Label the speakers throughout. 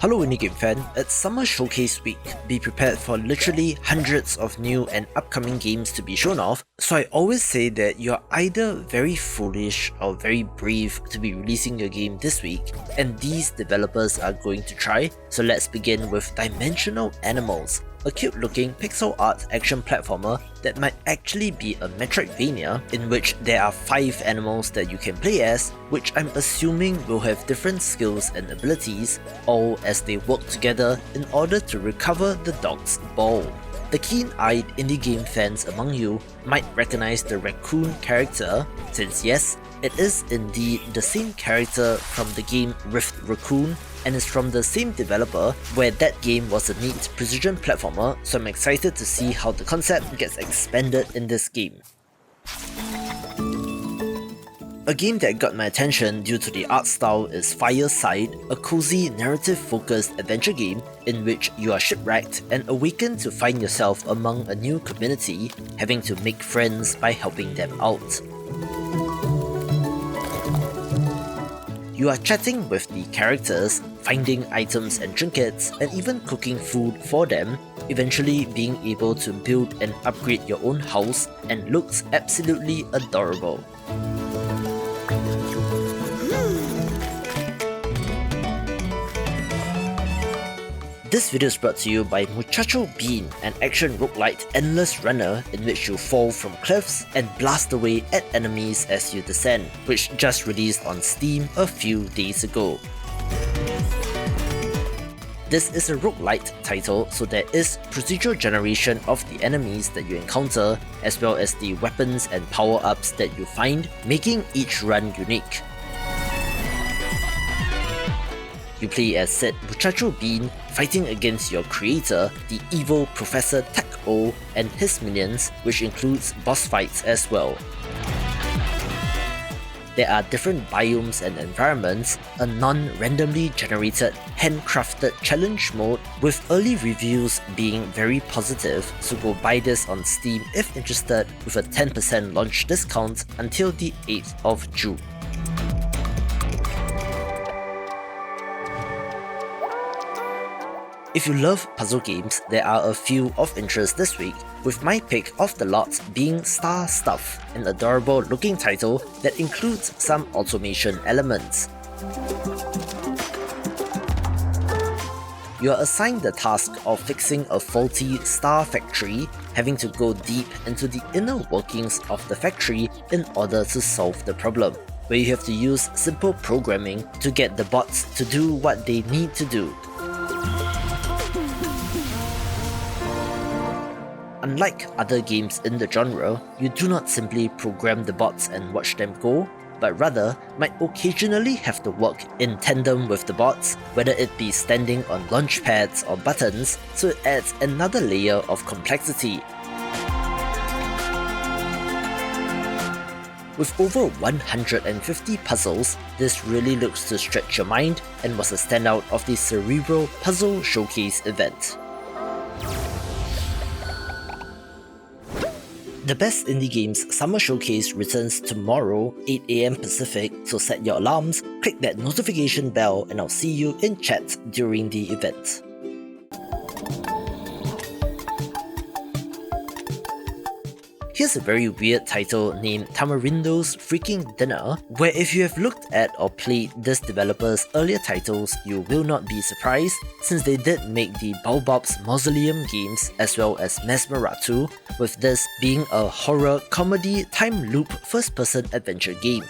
Speaker 1: Hello Indie Game fan, it's Summer Showcase week. Be prepared for literally hundreds of new and upcoming games to be shown off, so I always say that you're either very foolish or very brave to be releasing your game this week, and these developers are going to try. So let's begin with Dimensional Animals, a cute looking pixel art action platformer that might actually be a Metroidvania in which there are 5 animals that you can play as, which I'm assuming will have different skills and abilities, all as they work together in order to recover the dog's ball. The keen-eyed indie game fans among you might recognize the raccoon character, since yes, it is indeed the same character from the game Rift Raccoon, and is from the same developer where that game was a neat precision platformer, so I'm excited to see how the concept gets expanded in this game. A game that got my attention due to the art style is Fireside, a cozy narrative-focused adventure game in which you are shipwrecked and awaken to find yourself among a new community, having to make friends by helping them out. You are chatting with the characters, finding items and trinkets, and even cooking food for them, eventually being able to build and upgrade your own house, and looks absolutely adorable. This video is brought to you by Muchacho Bean, an action roguelite endless runner in which you fall from cliffs and blast away at enemies as you descend, which just released on Steam a few days ago. This is a roguelite title, so there is procedural generation of the enemies that you encounter, as well as the weapons and power-ups that you find, making each run unique. You play as said Muchacho Bean, fighting against your creator, the evil Professor Tech-O, and his minions, which includes boss fights as well. There are different biomes and environments, a non-randomly generated, handcrafted challenge mode, with early reviews being very positive, so go buy this on Steam if interested, with a 10% launch discount until the 8th of June. If you love puzzle games, there are a few of interest this week, with my pick of the lot being Star Stuff, an adorable looking title that includes some automation elements. You are assigned the task of fixing a faulty star factory, having to go deep into the inner workings of the factory in order to solve the problem, where you have to use simple programming to get the bots to do what they need to do. Unlike other games in the genre, you do not simply program the bots and watch them go, but rather might occasionally have to work in tandem with the bots, whether it be standing on launch pads or buttons, so it adds another layer of complexity. With over 150 puzzles, this really looks to stretch your mind and was a standout of the Cerebral Puzzle Showcase event. The Best Indie Games Summer Showcase returns tomorrow, 8 AM Pacific, so set your alarms, click that notification bell, and I'll see you in chat during the event. Here's a very weird title named Tamarindos Freaking Dinner, where if you have looked at or played this developer's earlier titles, you will not be surprised, since they did make the Baobab's Mausoleum games as well as Mesmeratu, with this being a horror comedy time loop first-person adventure game.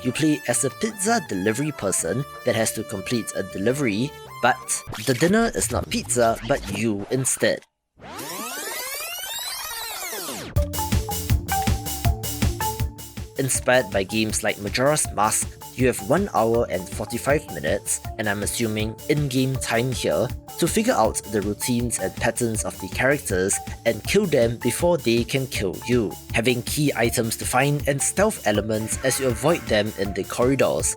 Speaker 1: You play as a pizza delivery person that has to complete a delivery, but the dinner is not pizza, but you instead. Inspired by games like Majora's Mask, you have 1 hour and 45 minutes, and I'm assuming in-game time here, to figure out the routines and patterns of the characters and kill them before they can kill you, having key items to find and stealth elements as you avoid them in the corridors.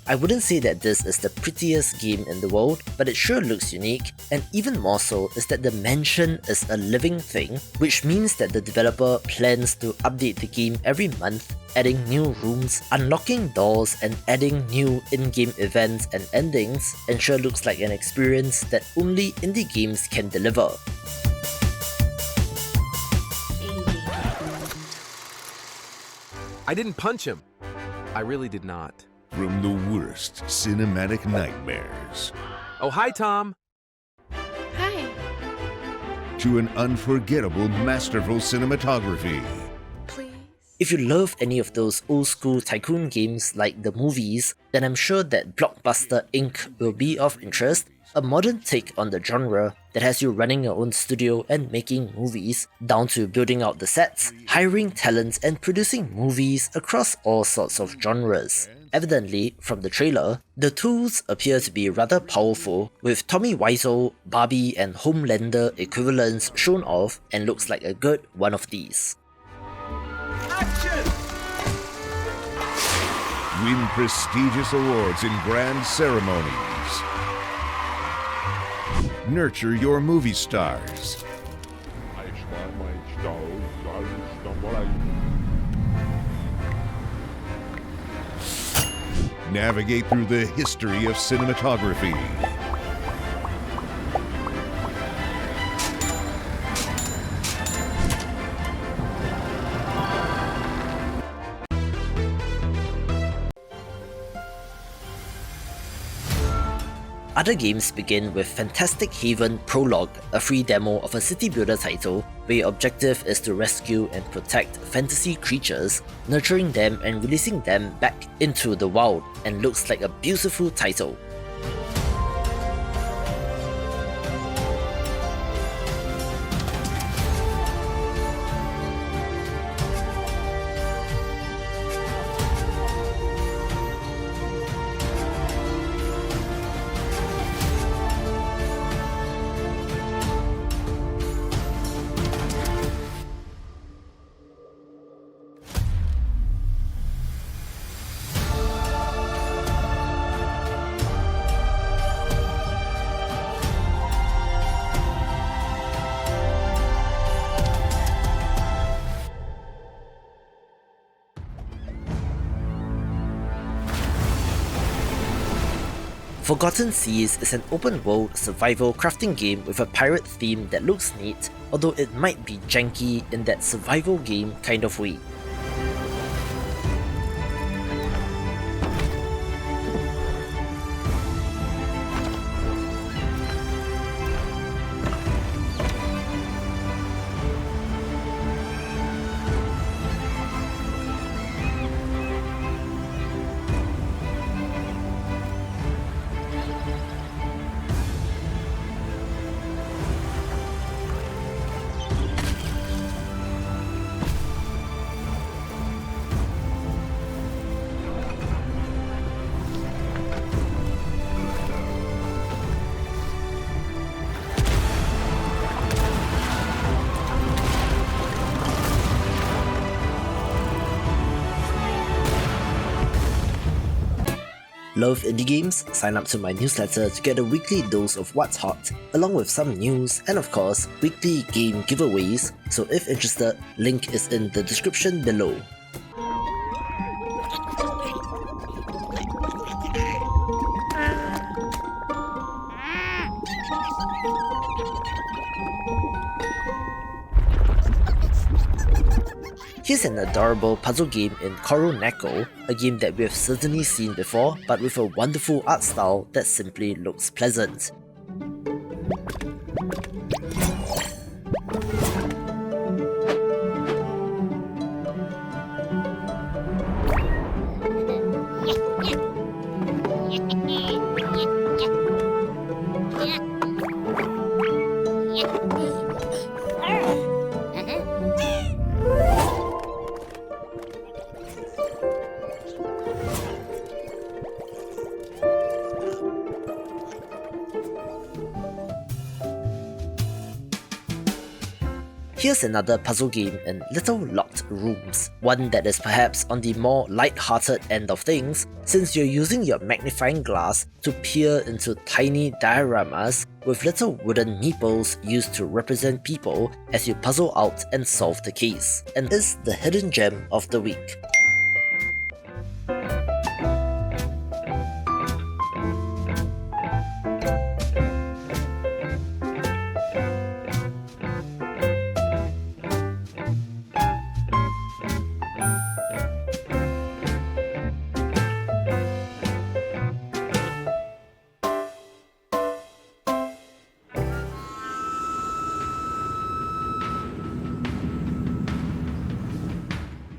Speaker 1: I wouldn't say that this is the prettiest game in the world, but it sure looks unique, and even more so is that the mansion is a living thing, which means that the developer plans to update the game every month, adding new rooms, unlocking doors, and adding new in-game events and endings, and sure looks like an experience that only indie games can deliver.
Speaker 2: I didn't punch him. I really did not.
Speaker 3: From the worst cinematic nightmares
Speaker 2: Oh, hi, Tom.
Speaker 4: Hi.
Speaker 3: to an unforgettable, masterful cinematography.
Speaker 4: Please.
Speaker 1: If you love any of those old school tycoon games like the movies, then I'm sure that Blockbuster Inc. will be of interest, a modern take on the genre that has you running your own studio and making movies, down to building out the sets, hiring talent and producing movies across all sorts of genres. Evidently, from the trailer, the tools appear to be rather powerful, with Tommy Wiseau, Barbie and Homelander equivalents shown off, and looks like a good one of these.
Speaker 3: Win prestigious awards in grand ceremonies. Nurture your movie stars. Navigate through the history of cinematography.
Speaker 1: Other games begin with Fantastic Haven Prologue, a free demo of a city builder title where your objective is to rescue and protect fantasy creatures, nurturing them and releasing them back into the wild, and looks like a beautiful title. Forgotten Seas is an open-world survival crafting game with a pirate theme that looks neat, although it might be janky in that survival game kind of way. Love indie games? Sign up to my newsletter to get a weekly dose of what's hot, along with some news and of course, weekly game giveaways, so if interested, link is in the description below. Here's an adorable puzzle game in KoroNeko, a game that we have certainly seen before, but with a wonderful art style that simply looks pleasant. here's another puzzle game in little locked rooms, one that is perhaps on the more light-hearted end of things, since you're using your magnifying glass to peer into tiny dioramas with little wooden meeples used to represent people as you puzzle out and solve the case, and is the hidden gem of the week.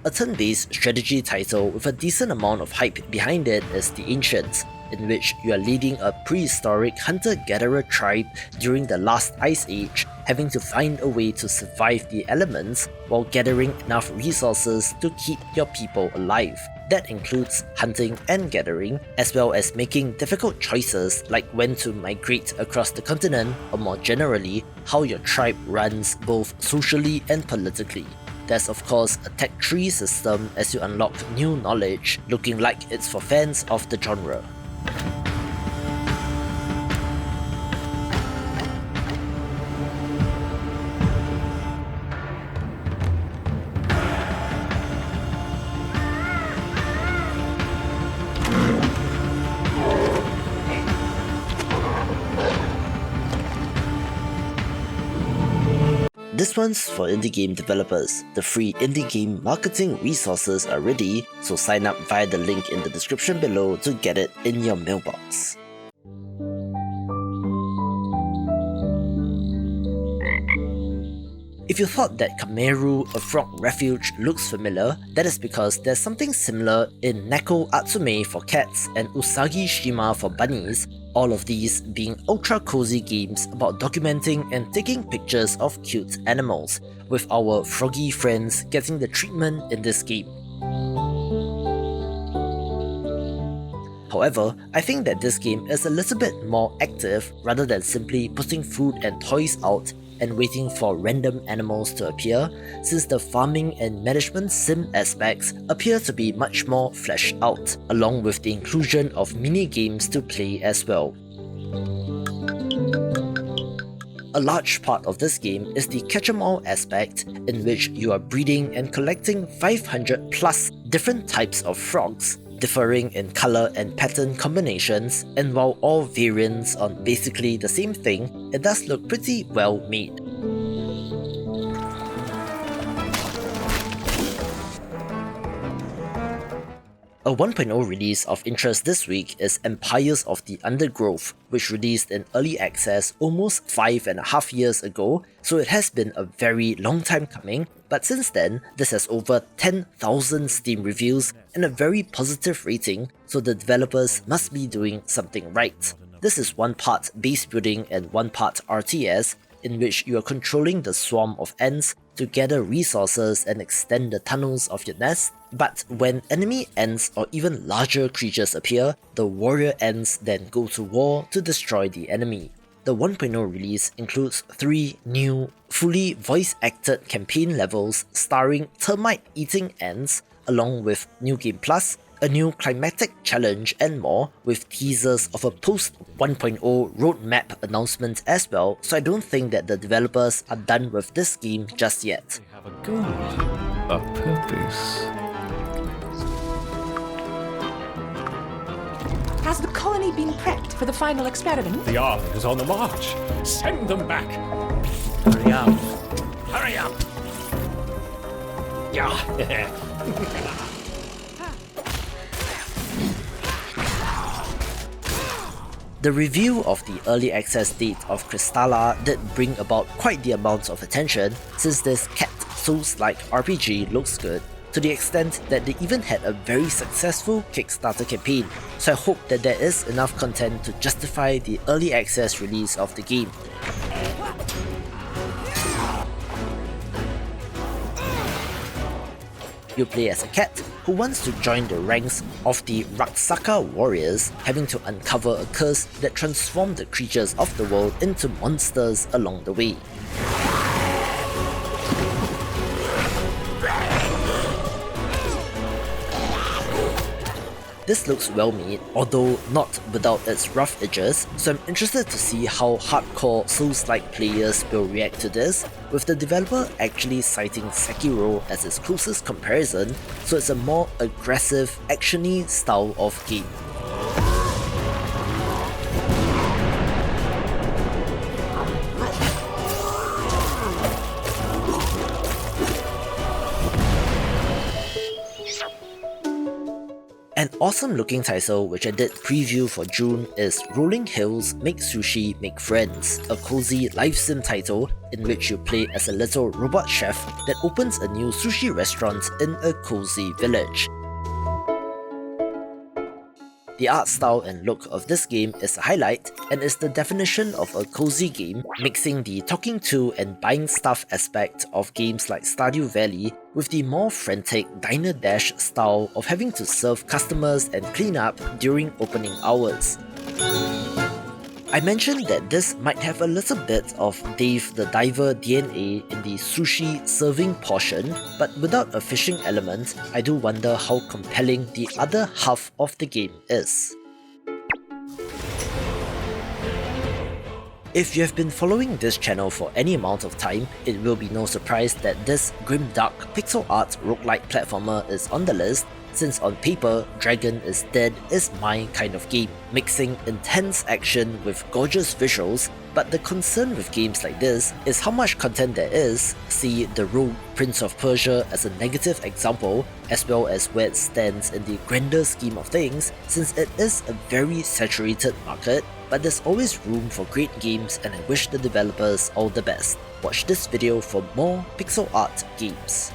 Speaker 1: A turn-based strategy title with a decent amount of hype behind it is The Ancients, in which you are leading a prehistoric hunter-gatherer tribe during the last ice age, having to find a way to survive the elements while gathering enough resources to keep your people alive. That includes hunting and gathering, as well as making difficult choices like when to migrate across the continent, or more generally, how your tribe runs both socially and politically. There's of course a tech tree system as you unlock new knowledge, looking like it's for fans of the genre. This one's for indie game developers. The free indie game marketing resources are ready, so sign up via the link in the description below to get it in your mailbox. If you thought that Kameru, a frog refuge, looks familiar, that is because there's something similar in Neko Atsume for cats and Usagi Shima for bunnies, all of these being ultra cozy games about documenting and taking pictures of cute animals, with our froggy friends getting the treatment in this game. However, I think that this game is a little bit more active rather than simply putting food and toys out and waiting for random animals to appear, since the farming and management sim aspects appear to be much more fleshed out, along with the inclusion of mini-games to play as well. A large part of this game is the catch-em-all aspect, in which you are breeding and collecting 500 plus different types of frogs, differing in colour and pattern combinations, and while all variants on basically the same thing, it does look pretty well made. A 1.0 release of interest this week is Empires of the Undergrowth, which released in early access almost 5.5 years ago, so it has been a very long time coming, but since then, this has over 10,000 Steam reviews and a very positive rating, so the developers must be doing something right. This is one part base building and one part RTS, in which you are controlling the swarm of ants to gather resources and extend the tunnels of your nest, but when enemy ants or even larger creatures appear, the warrior ants then go to war to destroy the enemy. The 1.0 release includes 3 new, fully voice-acted campaign levels starring termite-eating ants, along with New Game Plus, a new climatic challenge and more, with teasers of a post 1.0 roadmap announcement as well, so I don't think that the developers are done with this game just yet.
Speaker 5: We have a goal, a purpose.
Speaker 6: Has the colony been prepped for the final experiment?
Speaker 5: The army is on the march. Send them back. Hurry up. Hurry up. Yeah.
Speaker 1: The review of the early access date of Crystalla did bring about quite the amount of attention, since this cat Souls-like RPG looks good, to the extent that they even had a very successful Kickstarter campaign, so I hope that there is enough content to justify the early access release of the game. You play as a cat who wants to join the ranks of the Raksaka warriors, having to uncover a curse that transformed the creatures of the world into monsters along the way. This looks well made, although not without its rough edges, so I'm interested to see how hardcore Souls-like players will react to this, with the developer actually citing Sekiro as its closest comparison, so it's a more aggressive, action-y style of game. An awesome looking title which I did preview for June is Rolling Hills Make Sushi Make Friends, a cozy life sim title in which you play as a little robot chef that opens a new sushi restaurant in a cozy village. The art style and look of this game is a highlight and is the definition of a cozy game, mixing the talking to and buying stuff aspect of games like Stardew Valley with the more frantic Diner Dash style of having to serve customers and clean up during opening hours. I mentioned that this might have a little bit of Dave the Diver DNA in the sushi serving portion, but without a fishing element, I do wonder how compelling the other half of the game is. If you have been following this channel for any amount of time, it will be no surprise that this grimdark pixel art roguelike platformer is on the list, since on paper, Dragon is Dead is my kind of game, mixing intense action with gorgeous visuals, but the concern with games like this is how much content there is, see the Rogue Prince of Persia as a negative example, as well as where it stands in the grander scheme of things, since it is a very saturated market, but there's always room for great games and I wish the developers all the best. Watch this video for more pixel art games.